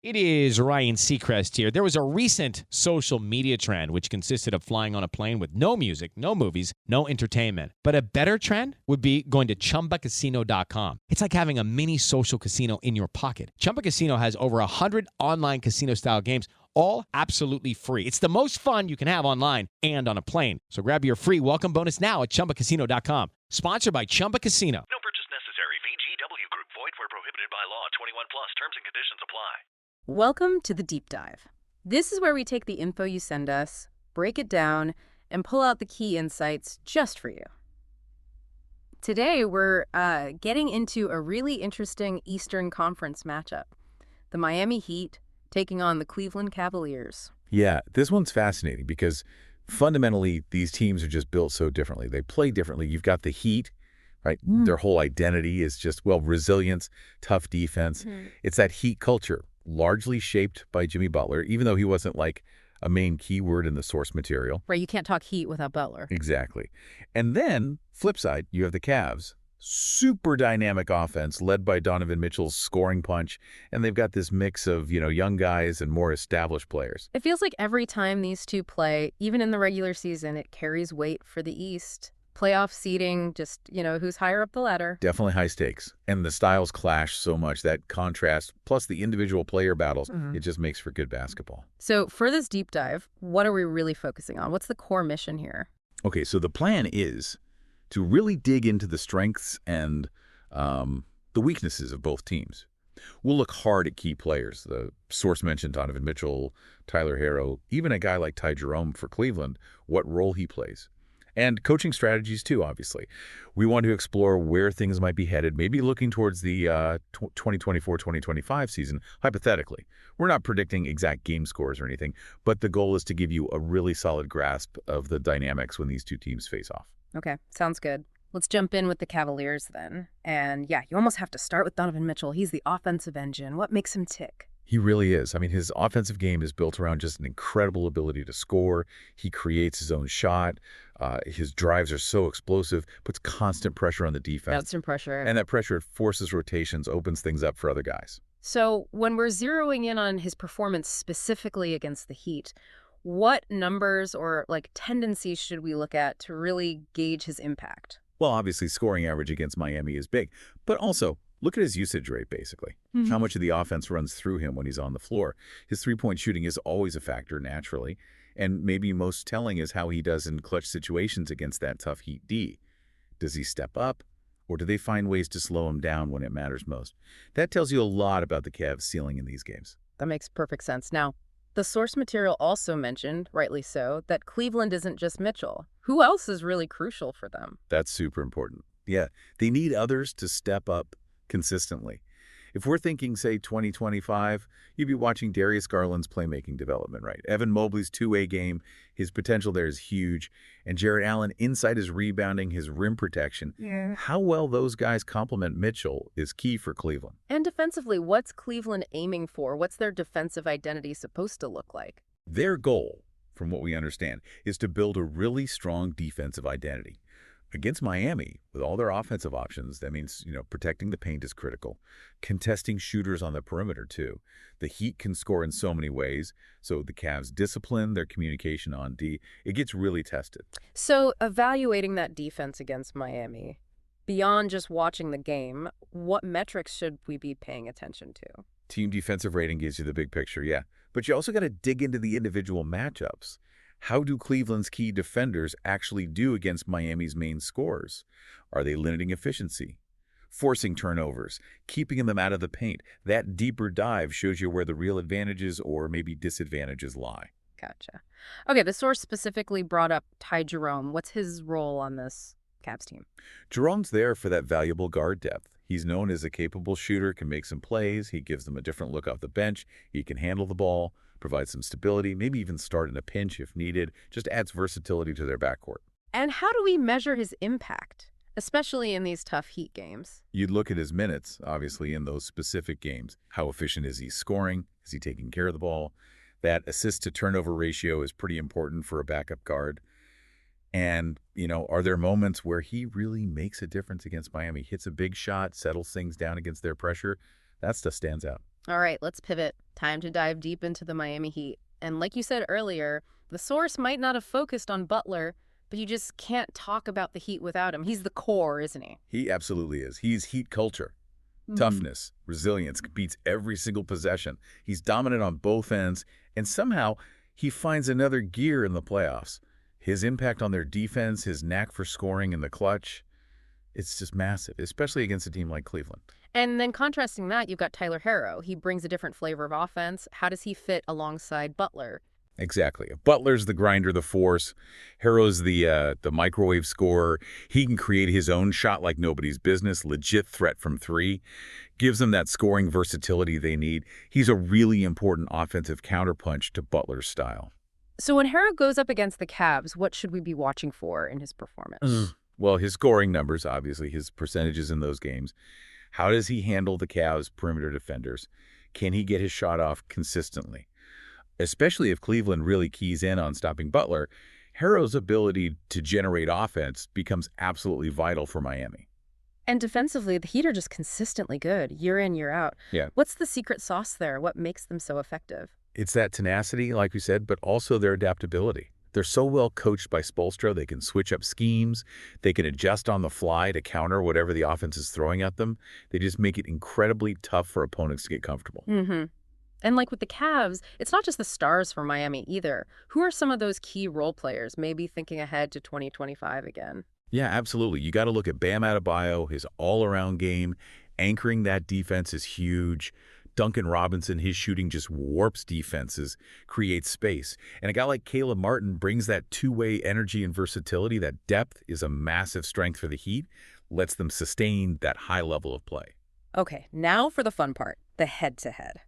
It is Ryan Seacrest here. There was a recent social media trend which consisted of flying on a plane with no music, no movies, no entertainment. But a better trend would be going to ChumbaCasino.com. It's like having a mini social casino in your pocket. Chumba Casino has over 100 online casino-style games, all absolutely free. It's the most fun you can have online and on a plane. So grab your free welcome bonus now at ChumbaCasino.com. Sponsored by Chumba Casino. No purchase necessary. VGW Group. Void where prohibited by law. 21 plus. Terms and conditions apply. Welcome to the Deep Dive. This is where we take the info you send us, break it down, and pull out the key insights just for you. Today, we're getting into a really interesting Eastern Conference matchup. The Miami Heat taking on the Cleveland Cavaliers. Yeah, this one's fascinating because fundamentally, these teams are just built so differently. They play differently. You've got the Heat, right? Their whole identity is just, resilience, tough defense. It's that Heat culture, largely shaped by Jimmy Butler, even though he wasn't like a main keyword in the source material. Right, you can't talk Heat without Butler. Exactly. And then, flip side, you have the Cavs. Super dynamic offense led by Donovan Mitchell's scoring punch. And they've got this mix of, young guys and more established players. It feels like every time these two play, even in the regular season, it carries weight for the East. Playoff seeding, just, who's higher up the ladder. Definitely high stakes. And the styles clash so much, that contrast, plus the individual player battles, it just makes for good basketball. So for this deep dive, what are we really focusing on? What's the core mission here? Okay, so the plan is to really dig into the strengths and the weaknesses of both teams. We'll look hard at key players. The source mentioned Donovan Mitchell, Tyler Herro, even a guy like Ty Jerome for Cleveland, what role he plays. And coaching strategies too, obviously. We want to explore where things might be headed, maybe looking towards the 2024-2025 season, hypothetically. We're not predicting exact game scores or anything, but the goal is to give you a really solid grasp of the dynamics when these two teams face off. Okay, sounds good. Let's jump in with the Cavaliers then. And yeah, you almost have to start with Donovan Mitchell. He's the offensive engine. What makes him tick? He really is. I mean, his offensive game is built around just an incredible ability to score. He creates his own shot. His drives are so explosive, puts constant pressure on the defense. Constant pressure. And that pressure forces rotations, opens things up for other guys. So when we're zeroing in on his performance specifically against the Heat, what numbers or tendencies should we look at to really gauge his impact? Well, obviously, scoring average against Miami is big, but also look at his usage rate, basically. How much of the offense runs through him when he's on the floor. His three-point shooting is always a factor, naturally. And maybe most telling is how he does in clutch situations against that tough Heat D. Does he step up, or do they find ways to slow him down when it matters most? That tells you a lot about the Cavs' ceiling in these games. That makes perfect sense. Now, the source material also mentioned, rightly so, that Cleveland isn't just Mitchell. Who else is really crucial for them? That's super important. Yeah, they need others to step up consistently. If we're thinking, say, 2025, you'd be watching Darius Garland's playmaking development, right? Evan Mobley's two-way game, his potential there is huge. And Jarrett Allen, inside his rebounding, his rim protection. Yeah. How well those guys complement Mitchell is key for Cleveland. And defensively, what's Cleveland aiming for? What's their defensive identity supposed to look like? Their goal, from what we understand, is to build a really strong defensive identity. Against Miami, with all their offensive options, that means, protecting the paint is critical. Contesting shooters on the perimeter, too. The Heat can score in so many ways, so the Cavs discipline, their communication on D, it gets really tested. So evaluating that defense against Miami, beyond just watching the game, what metrics should we be paying attention to? Team defensive rating gives you the big picture, yeah. But you also got to dig into the individual matchups. How do Cleveland's key defenders actually do against Miami's main scorers? Are they limiting efficiency? Forcing turnovers? Keeping them out of the paint? That deeper dive shows you where the real advantages or maybe disadvantages lie. Gotcha. Okay, the source specifically brought up Ty Jerome. What's his role on this Cavs team? Jerome's there for that valuable guard depth. He's known as a capable shooter, can make some plays. He gives them a different look off the bench. He can handle the ball, provide some stability, maybe even start in a pinch if needed. Just adds versatility to their backcourt. And how do we measure his impact, especially in these tough Heat games? You'd look at his minutes, obviously, in those specific games. How efficient is he scoring? Is he taking care of the ball? That assist-to-turnover ratio is pretty important for a backup guard. And, are there moments where he really makes a difference against Miami? Hits a big shot, settles things down against their pressure. That stuff stands out. All right, let's pivot. Time to dive deep into the Miami Heat. And like you said earlier, the source might not have focused on Butler, but you just can't talk about the Heat without him. He's the core, isn't he? He absolutely is. He's Heat culture. Toughness, resilience, beats every single possession. He's dominant on both ends, and somehow he finds another gear in the playoffs. His impact on their defense, his knack for scoring in the clutch, it's just massive, especially against a team like Cleveland. And then contrasting that, you've got Tyler Herro. He brings a different flavor of offense. How does he fit alongside Butler? Exactly. Butler's the grinder, the force. Herro's the microwave scorer. He can create his own shot like nobody's business, legit threat from three. Gives them that scoring versatility they need. He's a really important offensive counterpunch to Butler's style. So when Herro goes up against the Cavs, what should we be watching for in his performance? Well, his scoring numbers, obviously, his percentages in those games. How does he handle the Cavs' perimeter defenders? Can he get his shot off consistently? Especially if Cleveland really keys in on stopping Butler, Herro's ability to generate offense becomes absolutely vital for Miami. And defensively, the Heat are just consistently good, year in, year out. Yeah. What's the secret sauce there? What makes them so effective? It's that tenacity, like we said, but also their adaptability. They're so well coached by Spoelstra, they can switch up schemes. They can adjust on the fly to counter whatever the offense is throwing at them. They just make it incredibly tough for opponents to get comfortable. And like with the Cavs, it's not just the stars for Miami either. Who are some of those key role players, maybe thinking ahead to 2025 again? Yeah, absolutely. You got to look at Bam Adebayo, his all-around game. Anchoring that defense is huge. Duncan Robinson, his shooting just warps defenses, creates space. And a guy like Caleb Martin brings that two-way energy and versatility. That depth is a massive strength for the Heat, lets them sustain that high level of play. Okay, now for the fun part, the head-to-head.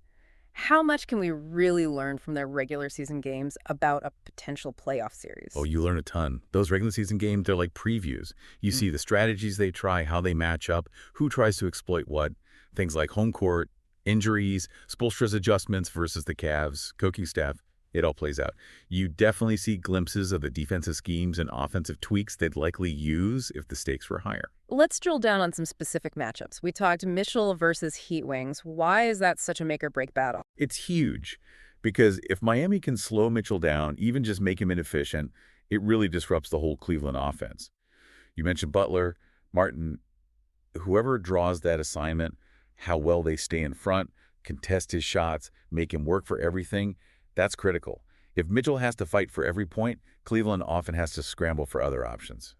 How much can we really learn from their regular season games about a potential playoff series? Oh, you learn a ton. Those regular season games, they're like previews. You see the strategies they try, how they match up, who tries to exploit what. Things like home court, injuries, Spoelstra's adjustments versus the Cavs, coaching staff. It all plays out. You definitely see glimpses of the defensive schemes and offensive tweaks they'd likely use if the stakes were higher. Let's drill down on some specific matchups. We talked Mitchell versus Heat Wings. Why is that such a make-or-break battle? It's huge because if Miami can slow Mitchell down, even just make him inefficient, it really disrupts the whole Cleveland offense. You mentioned Butler, Martin, whoever draws that assignment, how well they stay in front, contest his shots, make him work for everything, that's critical. If Mitchell has to fight for every point, Cleveland often has to scramble for other options.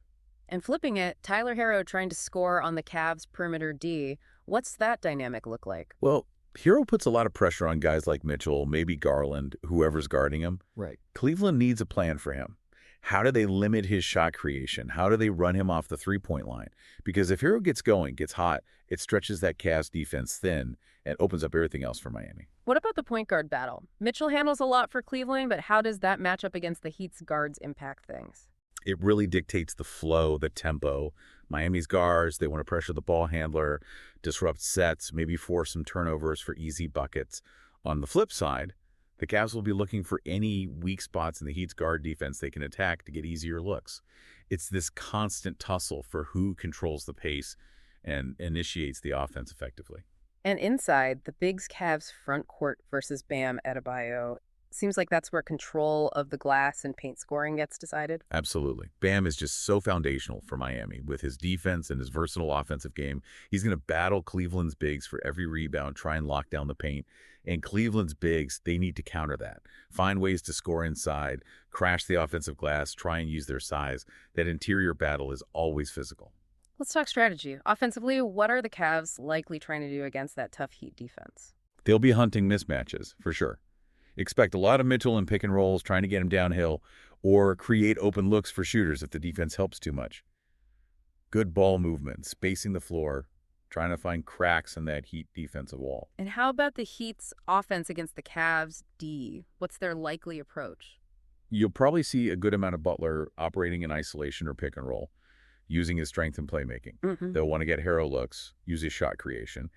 And flipping it, Tyler Herro trying to score on the Cavs' perimeter D. What's that dynamic look like? Well, Herro puts a lot of pressure on guys like Mitchell, maybe Garland, whoever's guarding him. Right. Cleveland needs a plan for him. How do they limit his shot creation? How do they run him off the three-point line? Because if Herro gets going, gets hot, it stretches that Cavs defense thin and opens up everything else for Miami. What about the point guard battle? Mitchell handles a lot for Cleveland, but how does that matchup against the Heat's guards impact things? It really dictates the flow, the tempo. Miami's guards, they want to pressure the ball handler, disrupt sets, maybe force some turnovers for easy buckets. On the flip side, the Cavs will be looking for any weak spots in the Heat's guard defense they can attack to get easier looks. It's this constant tussle for who controls the pace and initiates the offense effectively. And inside, the Bigs Cavs front court versus Bam Adebayo. Seems like that's where control of the glass and paint scoring gets decided. Absolutely. Bam is just so foundational for Miami. With his defense and his versatile offensive game, he's going to battle Cleveland's bigs for every rebound, try and lock down the paint. And Cleveland's bigs, they need to counter that. Find ways to score inside, crash the offensive glass, try and use their size. That interior battle is always physical. Let's talk strategy. Offensively, what are the Cavs likely trying to do against that tough Heat defense? They'll be hunting mismatches, for sure. Expect a lot of Mitchell in pick and rolls, trying to get him downhill, or create open looks for shooters if the defense helps too much. Good ball movement, spacing the floor, trying to find cracks in that Heat defensive wall. And how about the Heat's offense against the Cavs' D? What's their likely approach? You'll probably see a good amount of Butler operating in isolation or pick and roll, using his strength in playmaking. They'll want to get Herro looks, use his shot creation,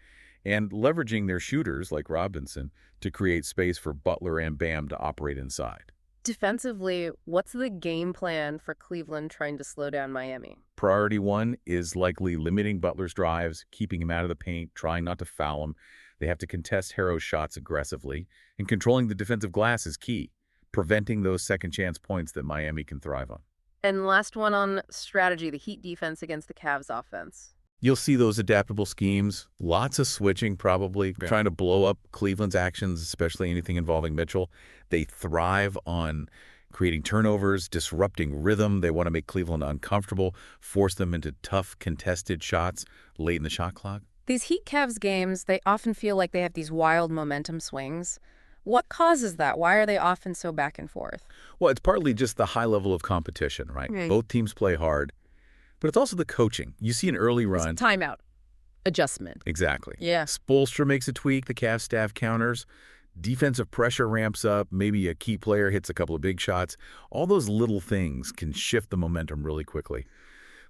and leveraging their shooters like Robinson to create space for Butler and Bam to operate inside. Defensively, what's the game plan for Cleveland trying to slow down Miami? Priority one is likely limiting Butler's drives, keeping him out of the paint, trying not to foul him. They have to contest Harrow's shots aggressively, and controlling the defensive glass is key, preventing those second-chance points that Miami can thrive on. And last one on strategy, the Heat defense against the Cavs offense. You'll see those adaptable schemes, lots of switching probably, trying to blow up Cleveland's actions, especially anything involving Mitchell. They thrive on creating turnovers, disrupting rhythm. They want to make Cleveland uncomfortable, force them into tough, contested shots late in the shot clock. These Heat-Cavs games, they often feel like they have these wild momentum swings. What causes that? Why are they often so back and forth? Well, it's partly just the high level of competition, right? Both teams play hard, but it's also the coaching. You see an early run. Timeout. Adjustment. Exactly. Yeah. Spoelstra makes a tweak. The Cavs staff counters. Defensive pressure ramps up. Maybe a key player hits a couple of big shots. All those little things can shift the momentum really quickly.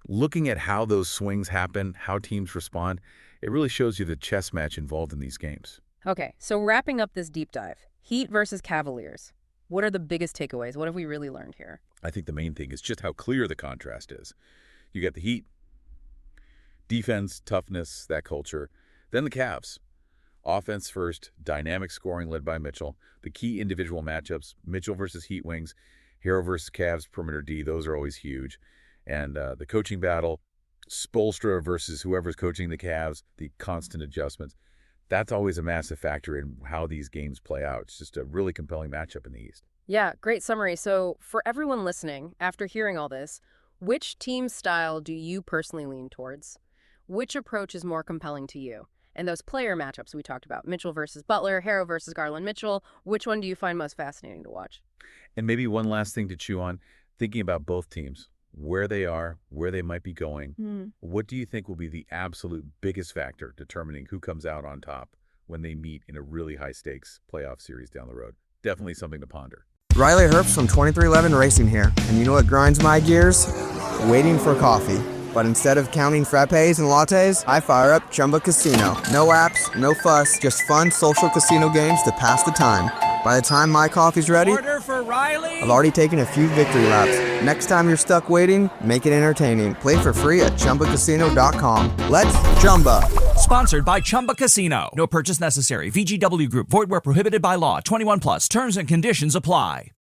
Looking at how those swings happen, how teams respond, it really shows you the chess match involved in these games. Okay, so wrapping up this deep dive, Heat versus Cavaliers. What are the biggest takeaways? What have we really learned here? I think the main thing is just how clear the contrast is. You got the Heat, defense, toughness, that culture. Then the Cavs. Offense first, dynamic scoring led by Mitchell. The key individual matchups, Mitchell versus Heat wings, Harrow versus Cavs perimeter D, those are always huge. And the coaching battle, Spoelstra versus whoever's coaching the Cavs, the constant adjustments. That's always a massive factor in how these games play out. It's just a really compelling matchup in the East. Yeah, great summary. So for everyone listening, after hearing all this, which team style do you personally lean towards? Which approach is more compelling to you? And those player matchups we talked about, Mitchell versus Butler, Harrow versus Garland Mitchell, which one do you find most fascinating to watch? And maybe one last thing to chew on, thinking about both teams, where they are, where they might be going. What do you think will be the absolute biggest factor determining who comes out on top when they meet in a really high-stakes playoff series down the road? Definitely something to ponder. Riley Herbst from 2311 Racing here, and you know what grinds my gears? Waiting for coffee. But instead of counting frappes and lattes, I fire up Chumba Casino. No apps, no fuss, just fun social casino games to pass the time. By the time my coffee's ready, Order for Riley. I've already taken a few victory laps. Next time you're stuck waiting, make it entertaining. Play for free at ChumbaCasino.com. Let's Chumba. Sponsored by Chumba Casino. No purchase necessary. VGW Group. Void where prohibited by law. 21 plus. Terms and conditions apply.